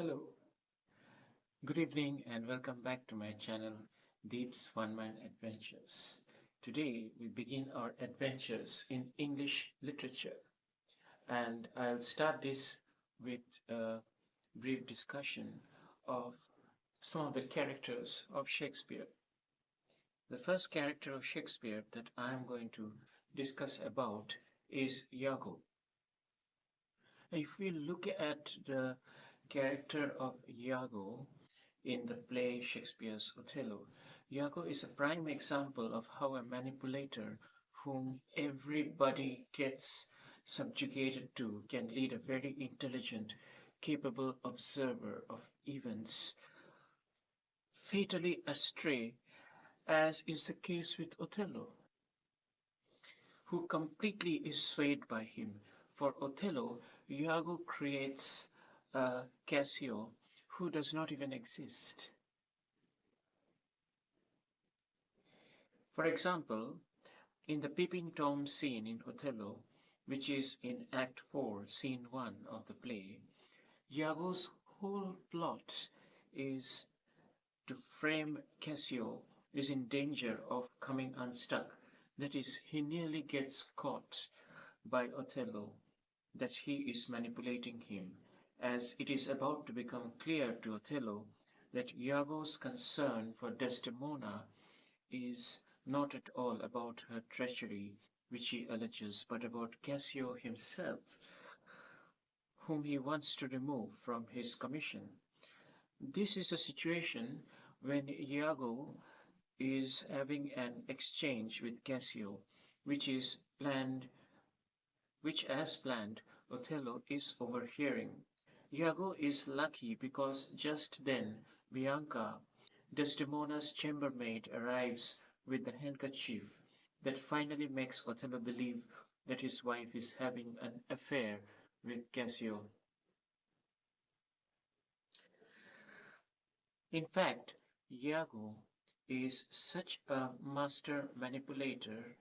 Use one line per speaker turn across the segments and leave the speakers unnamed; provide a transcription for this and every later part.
Hello, good evening, and welcome back to my channel, Deep's One Man Adventures. Today, we begin our adventures in English literature, and I'll start this with a brief discussion of some of the characters of Shakespeare. The first character of Shakespeare that I am going to discuss about is Iago. If we look at the character of Iago in the play Shakespeare's Othello, Iago is a prime example of how a manipulator whom everybody gets subjugated to can lead a very intelligent, capable observer of events fatally astray, as is the case with Othello, who completely is swayed by him. For Othello, Iago creates Cassio who does not even exist. For example, in the peeping Tom scene in Othello, which is in Act 4, Scene 1 of the play, Iago's whole plot is to frame Cassio is in danger of coming unstuck. That is, he nearly gets caught by Othello, that he is manipulating him, as it is about to become clear to Othello that Iago's concern for Desdemona is not at all about her treachery, which he alleges, but about Cassio himself, whom he wants to remove from his commission. This is a situation when Iago is having an exchange with Cassio, which is planned, which as planned, Othello is overhearing. Iago is lucky because just then Bianca, Desdemona's chambermaid, arrives with the handkerchief that finally makes Othello believe that his wife is having an affair with Cassio. In fact, Iago is such a master manipulator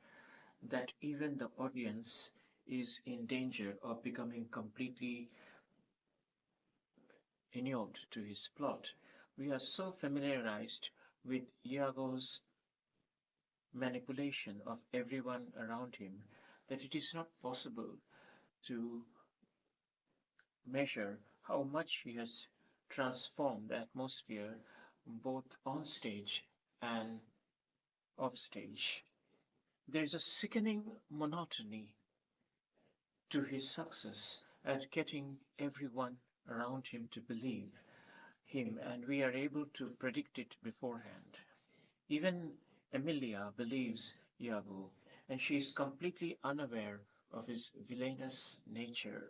that even the audience is in danger of becoming completely inured to his plot. We are so familiarized with Iago's manipulation of everyone around him that it is not possible to measure how much he has transformed the atmosphere both on stage and off stage. There is a sickening monotony to his success at getting everyone around him to believe him, and we are able to predict it beforehand. Even Emilia believes Iago, and she is completely unaware of his villainous nature,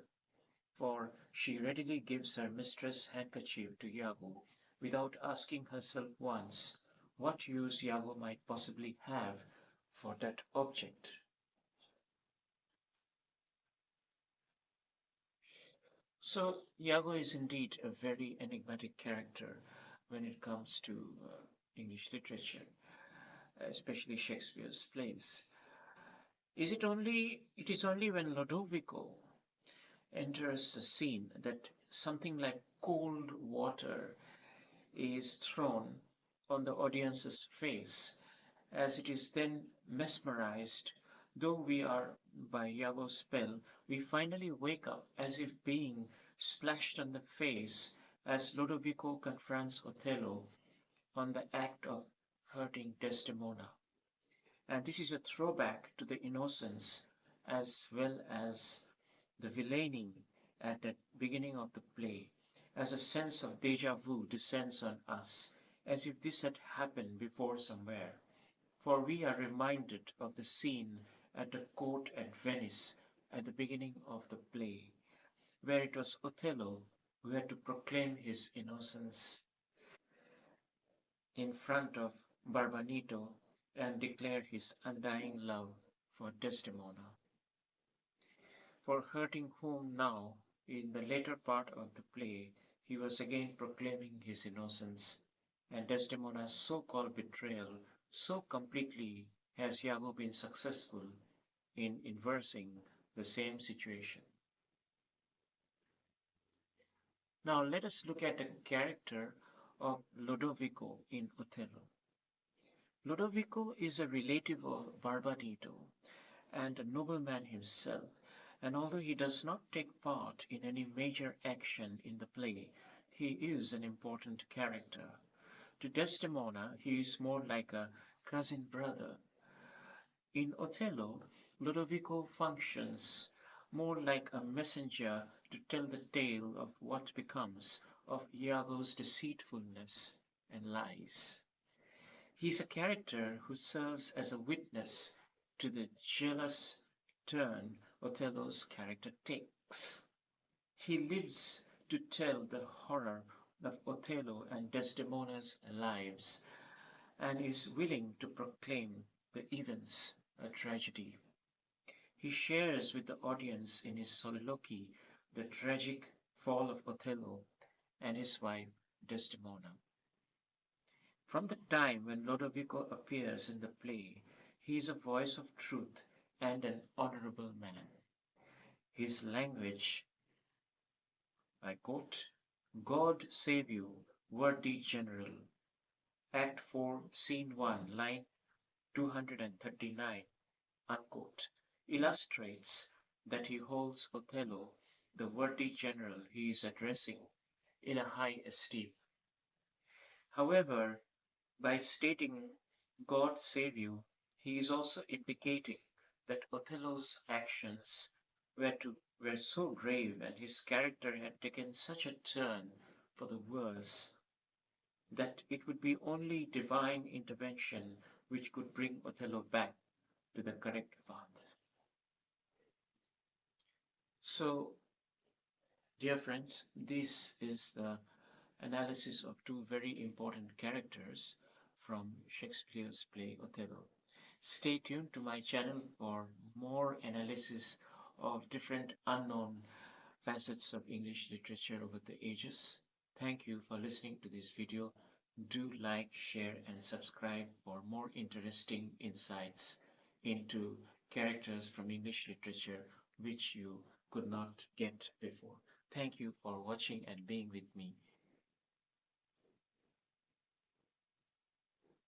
for she readily gives her mistress' handkerchief to Iago without asking herself once what use Iago might possibly have for that object. So, Iago is indeed a very enigmatic character when it comes to English literature, especially Shakespeare's plays. It is only when Lodovico enters the scene that something like cold water is thrown on the audience's face, as it is then mesmerized. Though we are by Iago's spell, we finally wake up as if being splashed on the face as Lodovico confronts Othello on the act of hurting Desdemona. And this is a throwback to the innocence as well as the villainy at the beginning of the play, as a sense of deja vu descends on us, as if this had happened before somewhere. For we are reminded of the scene at the court at Venice at the beginning of the play, where it was Othello who had to proclaim his innocence in front of Barbanito and declare his undying love for Desdemona, for hurting whom now, in the later part of the play, he was again proclaiming his innocence, and Desdemona's so-called betrayal so completely has Iago been successful in inversing the same situation. Now let us look at the character of Lodovico in Othello. Lodovico is a relative of Barbadito and a nobleman himself, and although he does not take part in any major action in the play, he is an important character. To Desdemona, he is more like a cousin brother. In Othello, Lodovico functions more like a messenger to tell the tale of what becomes of Iago's deceitfulness and lies. He is a character who serves as a witness to the jealous turn Othello's character takes. He lives to tell the horror of Othello and Desdemona's lives and is willing to proclaim the events a tragedy. He shares with the audience in his soliloquy the tragic fall of Othello and his wife Desdemona. From the time when Lodovico appears in the play, he is a voice of truth and an honorable man. His language, I quote, God save you, worthy general. Act 4, Scene 1, line 239, unquote, illustrates that he holds Othello, the worthy general he is addressing, in a high esteem. However, by stating God save you, he is also indicating that Othello's actions were so grave and his character had taken such a turn for the worse that it would be only divine intervention which could bring Othello back to the correct path. So, dear friends, this is the analysis of two very important characters from Shakespeare's play Othello. Stay tuned to my channel for more analysis of different unknown facets of English literature over the ages. Thank you for listening to this video. Do like, share, and subscribe for more interesting insights into characters from English literature which you could not get before. Thank you for watching and being with me.